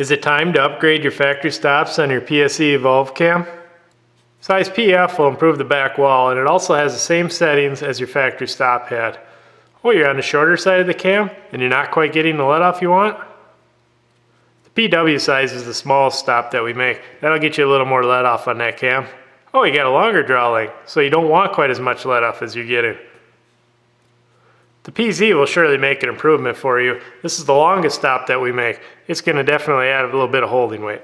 Is it time to upgrade your factory stops on your PSE Evolve cam? Size PF will improve the back wall, and it also has the same settings as your factory stop had. Oh, you're on the shorter side of the cam and you're not quite getting the let off you want? The PW size is the smallest stop that we make. That'll get you a little more let off on that cam. Oh, you got a longer draw length, so you don't want quite as much let off as you're getting. The PZ will surely make an improvement for you. This is the longest stop that we make. It's going to definitely add a little bit of holding weight.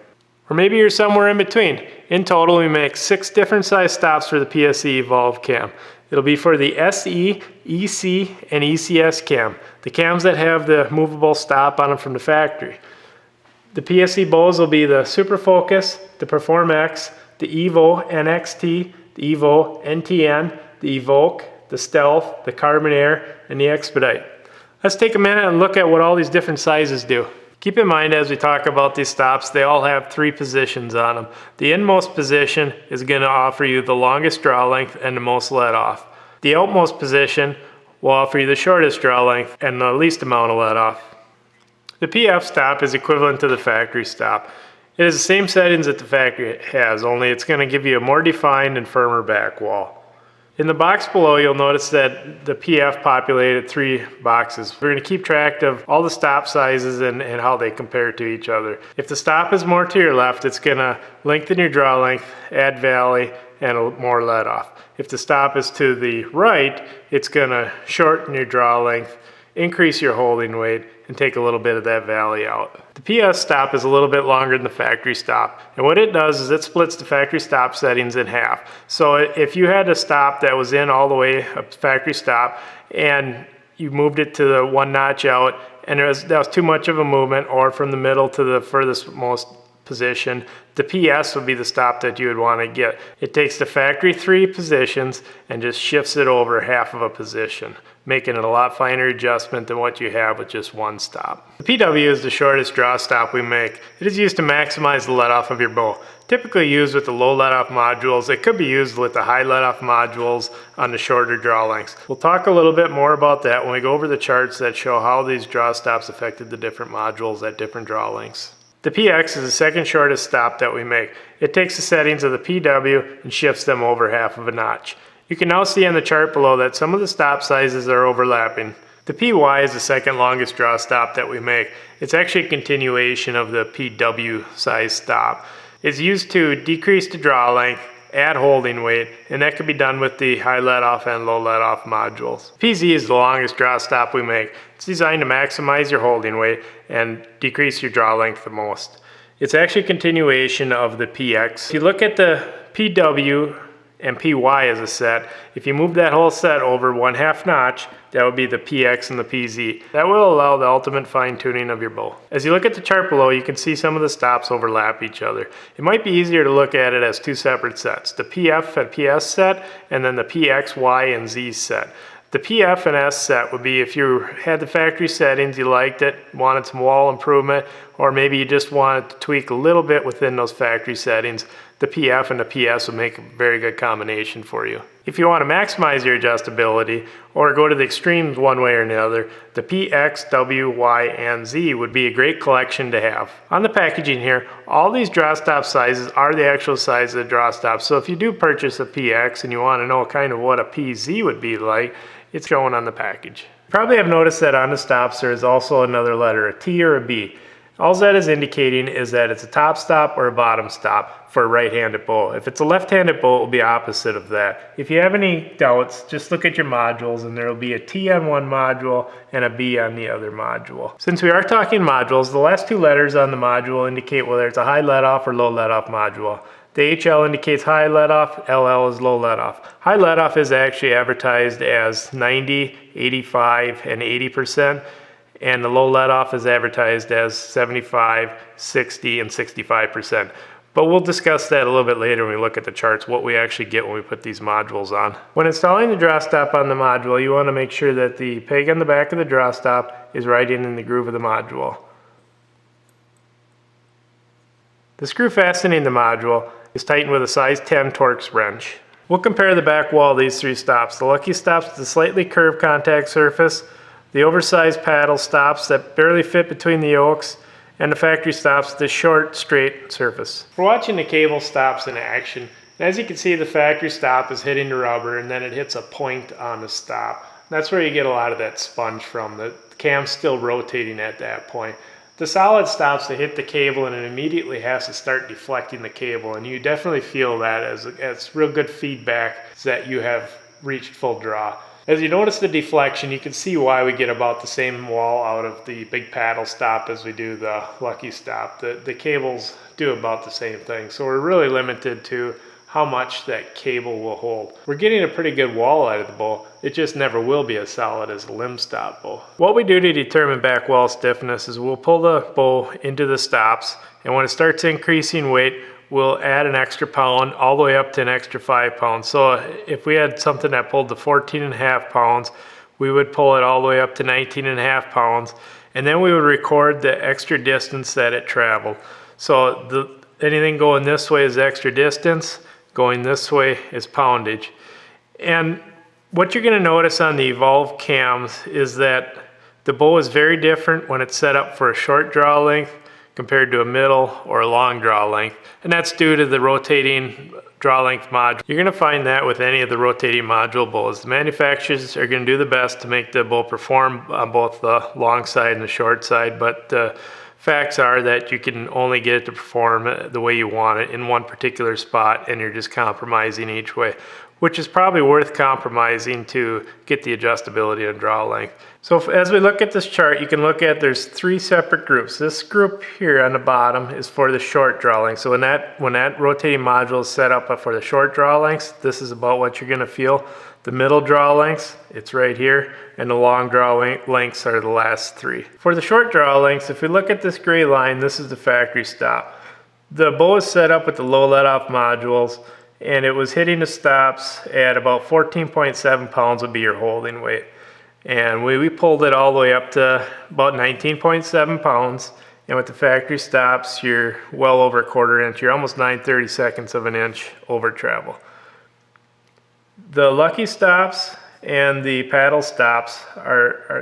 Or maybe you're somewhere in between. In total, we make 6 different size stops for the PSE Evolve cam. It'll be for the SE, EC, and ECS cam, the cams that have the movable stop on them from the factory. The PSE bows will be the Supra Focus, the PerformX, the EVO NXT, the EVO NTN, the Evoke, the Stealth, the Carbon Air, and the Xpedite. Let's take a minute and look at what all these different sizes do. Keep in mind as we talk about these stops, they all have 3 positions on them. The inmost position is going to offer you the longest draw length and the most let off. The outmost position will offer you the shortest draw length and the least amount of let off. The PF stop is equivalent to the factory stop. It is the same settings that the factory has, only it's going to give you a more defined and firmer back wall. In the box below, you'll notice that the PF populated 3 boxes. We're going to keep track of all the stop sizes and how they compare to each other. If the stop is more to your left, it's going to lengthen your draw length, add valley, and more let off. If the stop is to the right, it's going to shorten your draw length, increase your holding weight, and take a little bit of that valley out. The PS stop is a little bit longer than the factory stop, and what it does is it splits the factory stop settings in half. So if you had a stop that was in all the way a factory stop and you moved it to the 1 notch out and that was too much of a movement, or from the middle to the furthest most position, the PS would be the stop that you would want to get. It takes the factory 3 positions and just shifts it over half of a position, making it a lot finer adjustment than what you have with just 1 stop. The PW is the shortest draw stop we make. It is used to maximize the let off of your bow. Typically used with the low let off modules. It could be used with the high let off modules on the shorter draw lengths. We'll talk a little bit more about that when we go over the charts that show how these draw stops affected the different modules at different draw lengths. The PX is the second shortest stop that we make. It takes the settings of the PW and shifts them over half of a notch. You can now see on the chart below that some of the stop sizes are overlapping. The PY is the second longest draw stop that we make. It's actually a continuation of the PW size stop. It's used to decrease the draw length, add holding weight, and that can be done with the high let off and low let off modules. PZ is the longest draw stop we make. It's designed to maximize your holding weight and decrease your draw length the most. It's actually a continuation of the PX. If you look at the PW and PY as a set, if you move that whole set over 1/2 notch, that would be the PX and the PZ. That will allow the ultimate fine tuning of your bow. As you look at the chart below, you can see some of the stops overlap each other. It might be easier to look at it as 2 separate sets, the PF and PS set, and then the PX, Y, and Z set. The PF and S set would be if you had the factory settings, you liked it, wanted some wall improvement, or maybe you just wanted to tweak a little bit within those factory settings. The PF and the PS would make a very good combination for you. If you want to maximize your adjustability or go to the extremes one way or another, the PX, W, Y, and Z would be a great collection to have. On the packaging here, all these draw stop sizes are the actual size of the draw stop. So if you do purchase a PX and you want to know kind of what a PZ would be like, it's shown on the package. You probably have noticed that on the stops there is also another letter, a T or a B. All that is indicating is that it's a top stop or a bottom stop for a right-handed bow. If it's a left-handed bow, it will be opposite of that. If you have any doubts, just look at your modules and there will be a T on one module and a B on the other module. Since we are talking modules, the last 2 letters on the module indicate whether it's a high let-off or low let-off module. The HL indicates high let-off, LL is low let-off. High let-off is actually advertised as 90, 85, and 80%. And the low let-off is advertised as 75, 60, and 65%. But we'll discuss that a little bit later when we look at the charts, what we actually get when we put these modules on. When installing the draw stop on the module, you want to make sure that the peg on the back of the draw stop is right in the groove of the module. The screw fastening the module is tightened with a size 10 Torx wrench. We'll compare the back wall of these 3 stops. The Lucky stops with the slightly curved contact surface, the oversized paddle stops that barely fit between the yokes, and the factory stops this short, straight surface. We're watching the cable stops in action. And as you can see, the factory stop is hitting the rubber and then it hits a point on the stop. That's where you get a lot of that sponge from. The cam's still rotating at that point. The solid stops to hit the cable and it immediately has to start deflecting the cable, and you definitely feel that as real good feedback that you have reached full draw. As you notice the deflection, you can see why we get about the same wall out of the big paddle stop as we do the lucky stop. The cables do about the same thing, so we're really limited to how much that cable will hold. We're getting a pretty good wall out of the bow. It just never will be as solid as a limb stop bow. What we do to determine back wall stiffness is we'll pull the bow into the stops, and when it starts increasing weight, we'll add an extra pound all the way up to an extra 5 pounds. So if we had something that pulled to 14.5 pounds, we would pull it all the way up to 19.5 pounds, and then we would record the extra distance that it traveled. So anything going this way is extra distance, going this way is poundage. And what you're going to notice on the Evolve cams is that the bow is very different when it's set up for a short draw length compared to a middle or a long draw length. And that's due to the rotating draw length module. You're going to find that with any of the rotating module bows. The manufacturers are going to do the best to make the bow perform on both the long side and the short side, but facts are that you can only get it to perform the way you want it in one particular spot, and you're just compromising each way, which is probably worth compromising to get the adjustability and draw length. So as we look at this chart, you can look at there's 3 separate groups. This group here on the bottom is for the short draw length. So when that rotating module is set up for the short draw lengths, this is about what you're going to feel. The middle draw lengths, it's right here, and the long draw lengths are the last 3. For the short draw lengths, if we look at this gray line, this is the factory stop. The bow is set up with the low let-off modules, and it was hitting the stops at about 14.7 pounds would be your holding weight. And we pulled it all the way up to about 19.7 pounds, and with the factory stops, you're well over a 1/4 inch. You're almost 9/32 of an inch over travel. The lucky stops and the paddle stops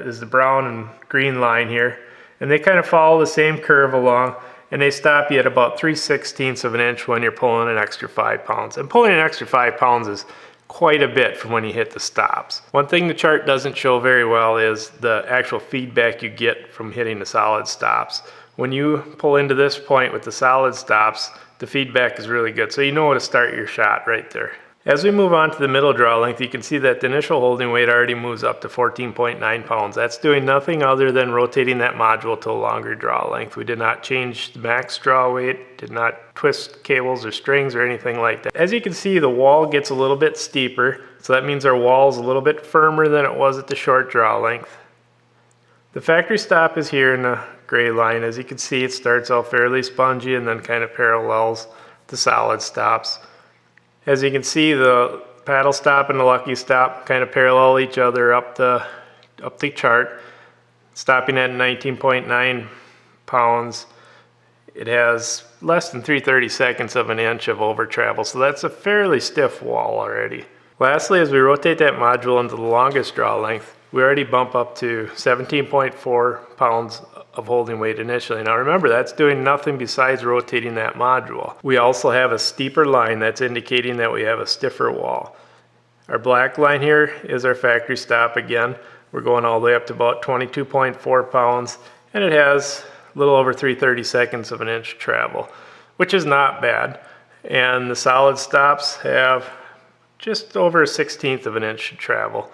is the brown and green line here, and they kind of follow the same curve along, and they stop you at about 3/16 of an inch when you're pulling an extra 5 pounds. And pulling an extra 5 pounds is quite a bit from when you hit the stops. One thing the chart doesn't show very well is the actual feedback you get from hitting the solid stops. When you pull into this point with the solid stops, the feedback is really good, so you know how to start your shot right there. As we move on to the middle draw length, you can see that the initial holding weight already moves up to 14.9 pounds. That's doing nothing other than rotating that module to a longer draw length. We did not change the max draw weight, did not twist cables or strings or anything like that. As you can see, the wall gets a little bit steeper, so that means our wall is a little bit firmer than it was at the short draw length. The factory stop is here in the gray line. As you can see, it starts out fairly spongy and then kind of parallels the solid stops. As you can see, the paddle stop and the lucky stop kind of parallel each other up the chart, stopping at 19.9 pounds. It has less than 3/32 of an inch of over travel, so that's a fairly stiff wall already. Lastly, as we rotate that module into the longest draw length, we already bump up to 17.4 pounds of holding weight initially. Now remember, that's doing nothing besides rotating that module. We also have a steeper line that's indicating that we have a stiffer wall. Our black line here is our factory stop again. We're going all the way up to about 22.4 pounds, and it has a little over 3/32 of an inch travel, which is not bad. And the solid stops have just over 1/16 of an inch travel.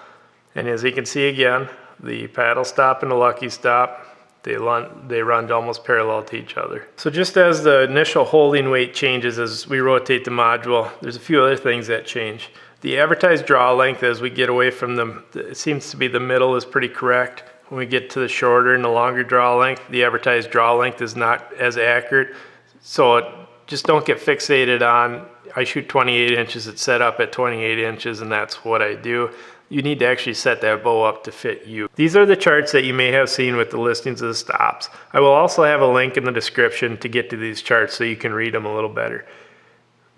And as you can see again, the paddle stop and the lucky stop, they run almost parallel to each other. So just as the initial holding weight changes as we rotate the module, there's a few other things that change. The advertised draw length, as we get away from them, it seems to be the middle is pretty correct. When we get to the shorter and the longer draw length, the advertised draw length is not as accurate. So just don't get fixated on, I shoot 28 inches, it's set up at 28 inches, and that's what I do. You need to actually set that bow up to fit you. These are the charts that you may have seen with the listings of the stops. I will also have a link in the description to get to these charts so you can read them a little better.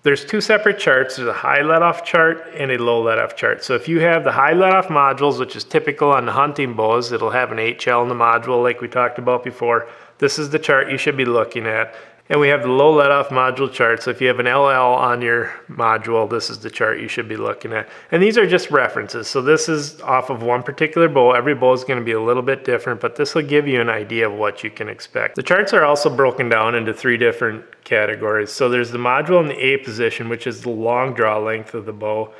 There's 2 separate charts. There's a high let-off chart and a low let-off chart. So if you have the high let-off modules, which is typical on the hunting bows, it'll have an HL in the module like we talked about before. this is the chart you should be looking at. And we have the low let-off module chart. So if you have an LL on your module, this is the chart you should be looking at. And these are just references. So this is off of one particular bow. Every bow is going to be a little bit different, but this will give you an idea of what you can expect. The charts are also broken down into 3 different categories. So there's the module in the A position, which is the long draw length of the bow.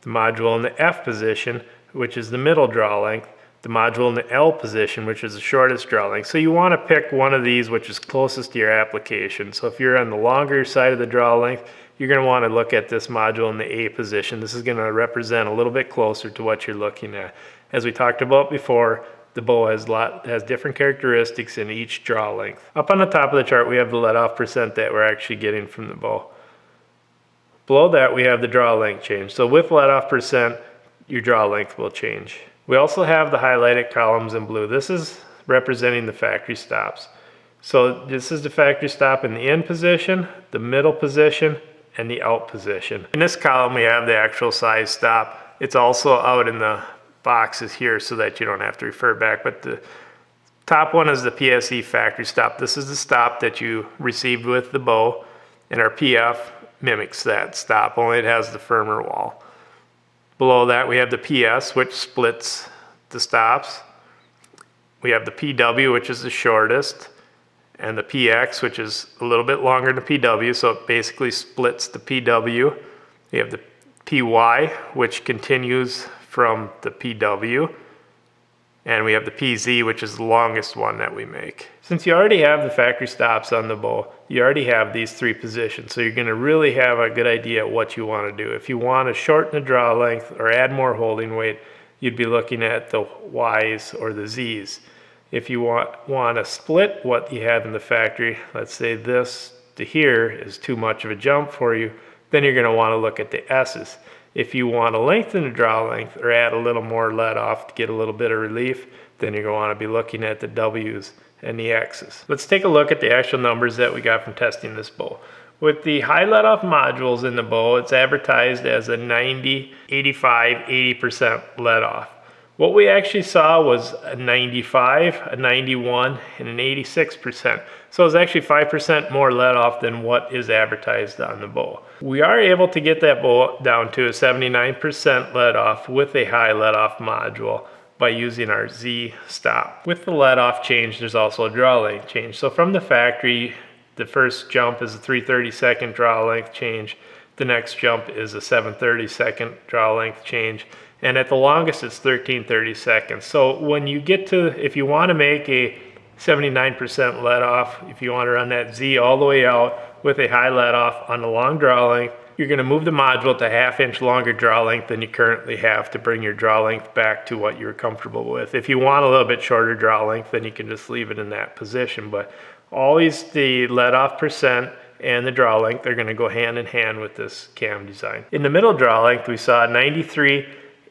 The module in the F position, which is the middle draw length. The module in the L position, which is the shortest draw length. So you want to pick one of these which is closest to your application. So if you're on the longer side of the draw length, you're going to want to look at this module in the A position. This is going to represent a little bit closer to what you're looking at. As we talked about before, the bow has different characteristics in each draw length. Up on the top of the chart, we have the let-off percent that we're actually getting from the bow. Below that, we have the draw length change. So with let-off percent, your draw length will change. We also have the highlighted columns in blue. This is representing the factory stops. So this is the factory stop in the in position, the middle position, and the out position. In this column, we have the actual size stop. It's also out in the boxes here so that you don't have to refer back. But the top one is the PSE factory stop. This is the stop that you received with the bow, and our PF mimics that stop, only it has the firmer wall. Below that, we have the PS, which splits the stops. We have the PW, which is the shortest, and the PX, which is a little bit longer than the PW, so it basically splits the PW. We have the PY, which continues from the PW. And we have the PZ, which is the longest one that we make. Since you already have the factory stops on the bow, you already have these 3 positions. So you're going to really have a good idea of what you want to do. If you want to shorten the draw length or add more holding weight, you'd be looking at the Ys or the Zs. If you want to split what you have in the factory, let's say this to here is too much of a jump for you, then you're going to want to look at the S's. If you want to lengthen the draw length or add a little more let off to get a little bit of relief, then you're going to want to be looking at the W's and the X's. Let's take a look at the actual numbers that we got from testing this bow. With the high let off modules in the bow, it's advertised as a 90, 85, 80% let off. What we actually saw was a 95, a 91, and an 86%. So it's actually 5% more let off than what is advertised on the bow. We are able to get that bow down to a 79% let off with a high let off module by using our Z stop. With the let off change, there's also a draw length change. So from the factory, the first jump is a 3/32 draw length change. The next jump is a 7/32 draw length change. And at the longest, it's 13/32. So when you get to, if you want to make a 79% let off, if you want to run that Z all the way out with a high let off on the long draw length, you're going to move the module to 1/2 inch longer draw length than you currently have to bring your draw length back to what you're comfortable with. If you want a little bit shorter draw length, then you can just leave it in that position. But always the let off percent and the draw length are going to go hand in hand with this cam design. In the middle draw length, we saw 93,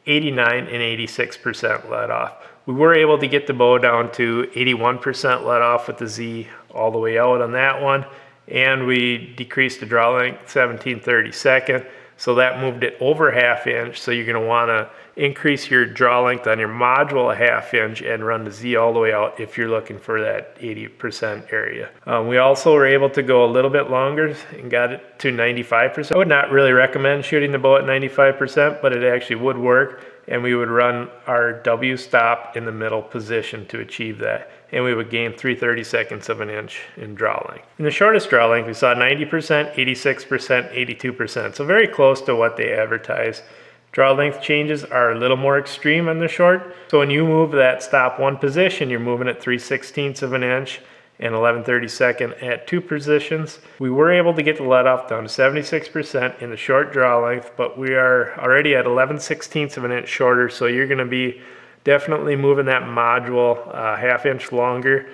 89, and 86% let off. We were able to get the bow down to 81% let off with the Z all the way out on that one, and we decreased the draw length 17/32, so that moved it over 1/2 inch. So you're going to want to increase your draw length on your module a 1/2 inch and run the Z all the way out if you're looking for that 80% area. We also were able to go a little bit longer and got it to 95%. I would not really recommend shooting the bow at 95%, but it actually would work. And we would run our W stop in the middle position to achieve that. And we would gain 3/32 of an inch in draw length. In the shortest draw length, we saw 90%, 86%, 82%. So very close to what they advertise. Draw length changes are a little more extreme on the short. So when you move that stop 1 position, you're moving at 3/16 of an inch and 11/32 at 2 positions. We were able to get the let off down to 76% in the short draw length, but we are already at 11/16 of an inch shorter, so you're going to be definitely moving that module 1/2 inch longer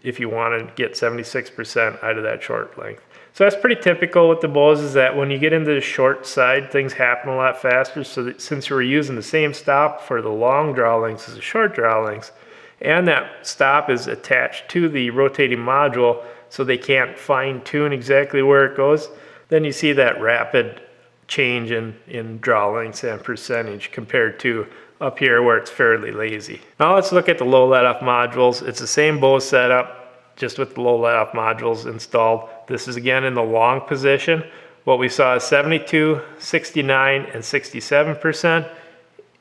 if you want to get 76% out of that short length. So that's pretty typical with the bows, is that when you get into the short side, things happen a lot faster. So that since we're using the same stop for the long draw lengths as the short draw lengths, and that stop is attached to the rotating module so they can't fine tune exactly where it goes, then you see that rapid change in draw lengths and percentage compared to up here where it's fairly lazy. Now let's look at the low let off modules. It's the same bow setup. just with the low let-off modules installed. This is again in the long position. What we saw is 72, 69, and 67%.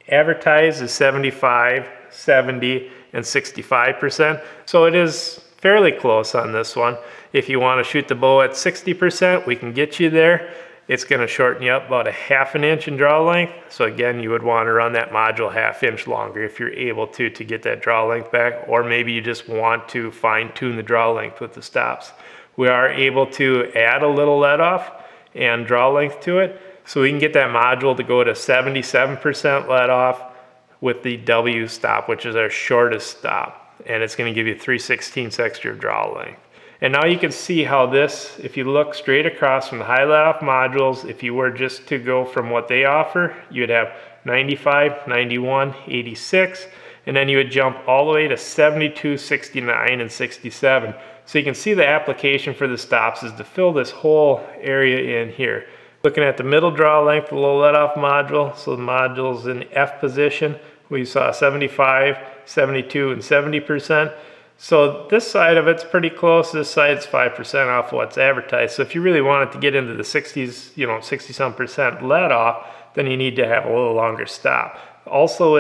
Advertised is 75, 70, and 65%. So it is fairly close on this one. If you want to shoot the bow at 60%, we can get you there. It's going to shorten you up about a ½ inch in draw length. So again, you would want to run that module ½ inch longer if you're able to get that draw length back, or maybe you just want to fine tune the draw length with the stops. We are able to add a little let off and draw length to it. So we can get that module to go to 77% let off with the W stop, which is our shortest stop. And it's going to give you 3/16 extra draw length. And now you can see how this, if you look straight across from the high let off modules, if you were just to go from what they offer, you'd have 95, 91, 86, and then you would jump all the way to 72, 69, and 67. So you can see the application for the stops is to fill this whole area in here. Looking at the middle draw length, the low let off module, so the module's in F position, we saw 75, 72, and 70%. So this side of it's pretty close. This side's 5% off what's advertised. So if you really wanted to get into the 60s, 60-some% let off, then you need to have a little longer stop. Also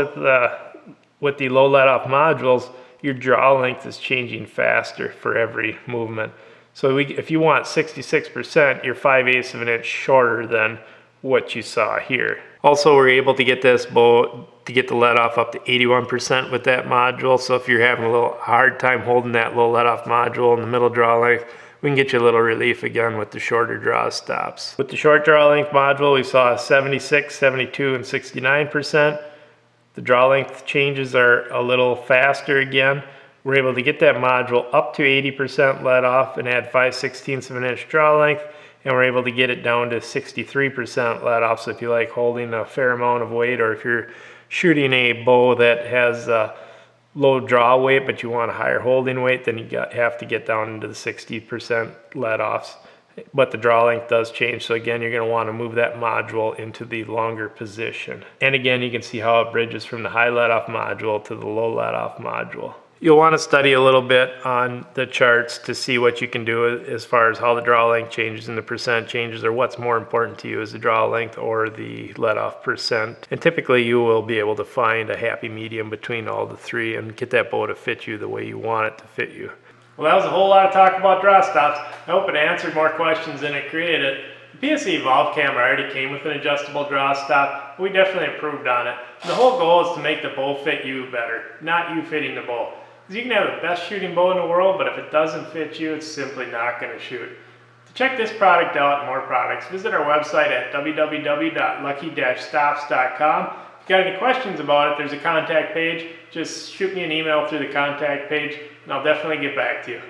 with the low let off modules, your draw length is changing faster for every movement. So if you want 66%, you're 5/8 of an inch shorter than what you saw here. Also, we're able to get this bow to get the let off up to 81% with that module. So if you're having a little hard time holding that low let off module in the middle draw length, we can get you a little relief again with the shorter draw stops. With the short draw length module, we saw 76, 72, and 69%. The draw length changes are a little faster again. We're able to get that module up to 80% let off and add 5/16 of an inch draw length, and we're able to get it down to 63% let off. So if you like holding a fair amount of weight, or if you're shooting a bow that has a low draw weight but you want a higher holding weight, then you have to get down into the 60% let offs. But the draw length does change, so again, you're going to want to move that module into the longer position. And again, you can see how it bridges from the high let off module to the low let off module. You'll want to study a little bit on the charts to see what you can do as far as how the draw length changes and the percent changes, or what's more important to you, is the draw length or the let off percent. And typically you will be able to find a happy medium between all the three and get that bow to fit you the way you want it to fit you. Well, that was a whole lot of talk about draw stops. I hope it answered more questions than it created. The PSE Evolve camera already came with an adjustable draw stop. We definitely improved on it. The whole goal is to make the bow fit you better, not you fitting the bow. Because you can have the best shooting bow in the world, but if it doesn't fit you, it's simply not going to shoot. To check this product out and more products, visit our website at www.lucky-stops.com. If you got any questions about it, there's a contact page. Just shoot me an email through the contact page, and I'll definitely get back to you.